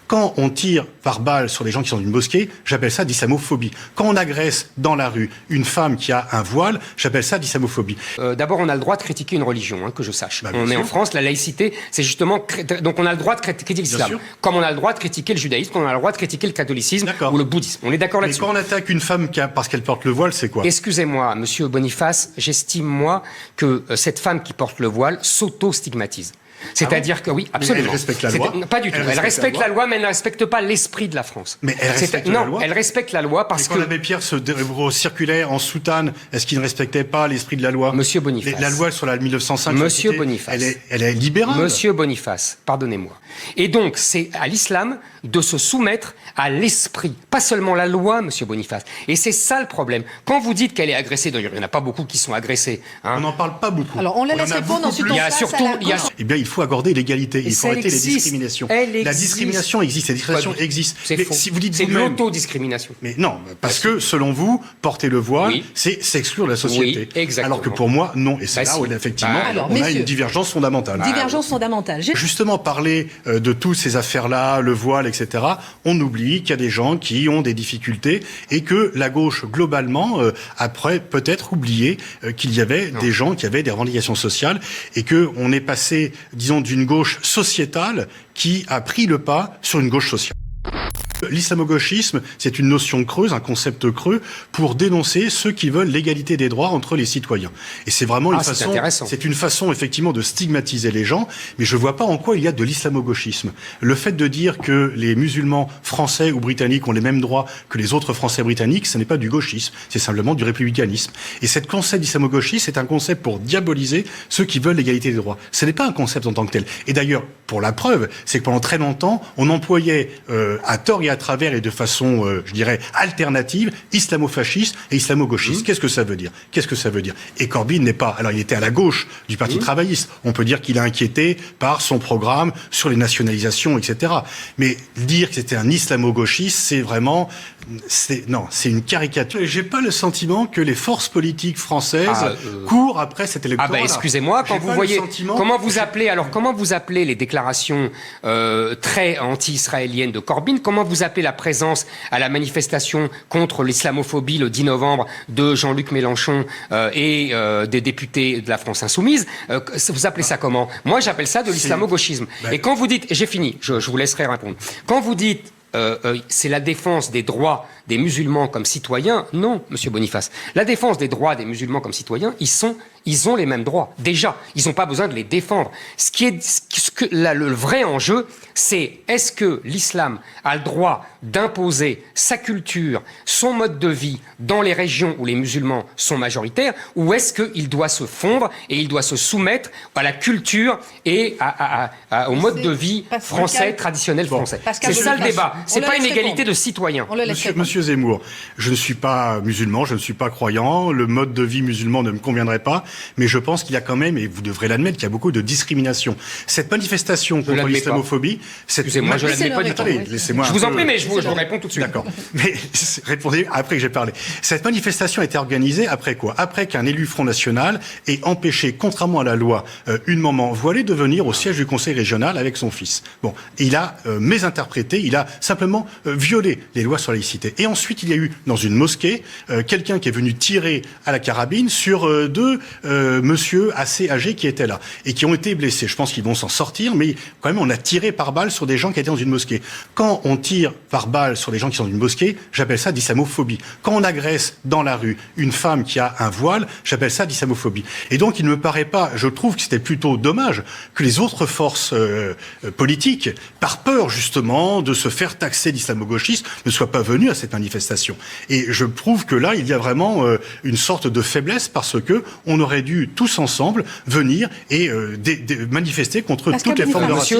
Quand on tire par balle sur des gens qui sont dans une mosquée, j'appelle ça d'islamophobie. Quand on agresse dans la rue une femme qui a un voile, j'appelle ça d'islamophobie. D'abord, on a le droit de critiquer une religion, que je sache. Bah, on est en France, la laïcité, c'est justement... Donc on a le droit de critiquer l'islam, comme on a le droit de critiquer le judaïsme, comme on a le droit de critiquer le catholicisme ou le bouddhisme. On est d'accord là-dessus. Mais quand on attaque une femme parce qu'elle porte le voile, c'est quoi? Excusez-moi, monsieur Boniface, j'estime, moi, que cette femme qui porte le voile s'auto-stigmatise. C'est-à-dire que oui, absolument. Elle respecte la loi. Pas du tout. Elle respecte la loi, mais elle ne respecte pas l'esprit de la France. Mais elle respecte la loi. Elle respecte la loi parce que... Quand l'abbé Pierre se circulait en soutane, est-ce qu'il ne respectait pas l'esprit de la loi? Monsieur Boniface. La loi sur la 1905. Monsieur Boniface. Elle est libérale. Monsieur Boniface, pardonnez-moi. Et donc, c'est à l'islam de se soumettre à l'esprit, pas seulement la loi, monsieur Boniface. Et c'est ça le problème. Quand vous dites qu'elle est agressée, d'ailleurs, il n'y en a pas beaucoup qui sont agressés. On n'en parle pas beaucoup. Alors, on la laisse répondre, ensuite on passe à la gauche. Eh bien, il faut accorder l'égalité. Il faut arrêter les discriminations. La discrimination existe. La discrimination existe. C'est faux. Si vous dites c'est de l'autodiscrimination. Mais non, parce que, selon vous, porter le voile, c'est s'exclure de la société. Oui, exactement. Alors que pour moi, non. Et c'est là où, effectivement, on a une divergence fondamentale. Divergence fondamentale. Justement, parler de toutes ces affaires-là, le voile, etc., on oublie qu'il y a des gens qui ont des difficultés et que la gauche, globalement, après peut-être oublié qu'il y avait des gens qui avaient des revendications sociales et qu'on est passé, disons, d'une gauche sociétale qui a pris le pas sur une gauche sociale. L'islamo-gauchisme, c'est une notion creuse, un concept creux, pour dénoncer ceux qui veulent l'égalité des droits entre les citoyens. Et c'est vraiment une façon, effectivement, de stigmatiser les gens, mais je ne vois pas en quoi il y a de l'islamo-gauchisme. Le fait de dire que les musulmans français ou britanniques ont les mêmes droits que les autres français britanniques, ce n'est pas du gauchisme, c'est simplement du républicanisme. Et cette concept d'islamo-gauchisme, c'est un concept pour diaboliser ceux qui veulent l'égalité des droits. Ce n'est pas un concept en tant que tel. Et d'ailleurs, pour la preuve, c'est que pendant très longtemps, on employait à tort et à travers et de façon, je dirais, alternative, islamo-fasciste et islamo-gauchiste. Qu'est-ce que ça veut dire? Et Corbyn n'est pas... Alors, il était à la gauche du Parti travailliste. On peut dire qu'il a inquiété par son programme sur les nationalisations, etc. Mais dire que c'était un islamo-gauchiste, c'est vraiment... Non, c'est une caricature. Et j'ai pas le sentiment que les forces politiques françaises courent après cet électorat. Excusez-moi, quand vous voyez... Comment vous appelez les déclarations très anti-israéliennes de Corbyn? Comment vous appelez la présence à la manifestation contre l'islamophobie le 10 novembre de Jean-Luc Mélenchon et des députés de la France Insoumise? Vous appelez ça comment? Moi, j'appelle ça de l'islamo-gauchisme. Et quand vous dites... J'ai fini, je vous laisserai répondre. Quand vous dites... c'est la défense des droits des musulmans comme citoyens. Non, monsieur Boniface. La défense des droits des musulmans comme citoyens, ils ont les mêmes droits. Déjà, ils n'ont pas besoin de les défendre. Le vrai enjeu, c'est est-ce que l'islam a le droit d'imposer sa culture, son mode de vie dans les régions où les musulmans sont majoritaires, ou est-ce qu'il doit se fondre et il doit se soumettre à la culture et au mode de vie français, traditionnel français? C'est ça le débat. C'est pas une égalité de citoyens. Monsieur Zemmour, je ne suis pas musulman, je ne suis pas croyant, le mode de vie musulman ne me conviendrait pas, mais je pense qu'il y a quand même, et vous devrez l'admettre, qu'il y a beaucoup de discrimination. Cette manifestation contre l'islamophobie... Excusez-moi, je ne l'admets pas du tout. Laissez-moi je vous en prie, mais je vous réponds tout de suite. D'accord. Mais répondez après que j'ai parlé. Cette manifestation a été organisée après quoi? Après qu'un élu Front National ait empêché, contrairement à la loi, une maman voilée de venir au siège du conseil régional avec son fils. Bon, il a mésinterprété, il a simplement violé les lois sur la laïcité. Et ensuite, il y a eu, dans une mosquée, quelqu'un qui est venu tirer à la carabine sur deux monsieur assez âgés qui étaient là et qui ont été blessés. Je pense qu'ils vont s'en sortir, mais quand même, on a tiré par balle sur des gens qui étaient dans une mosquée. Quand on tire par balle sur des gens qui sont dans une mosquée, j'appelle ça d'islamophobie. Quand on agresse dans la rue une femme qui a un voile, j'appelle ça d'islamophobie. Et donc, il ne me paraît pas, je trouve que c'était plutôt dommage que les autres forces politiques, par peur justement de se faire taxer d'islamo-gauchisme, ne soient pas venues à cette manifestation. Et je trouve que là, il y a vraiment une sorte de faiblesse parce que on aurait dû tous ensemble venir et manifester contre toutes les formes de racisme.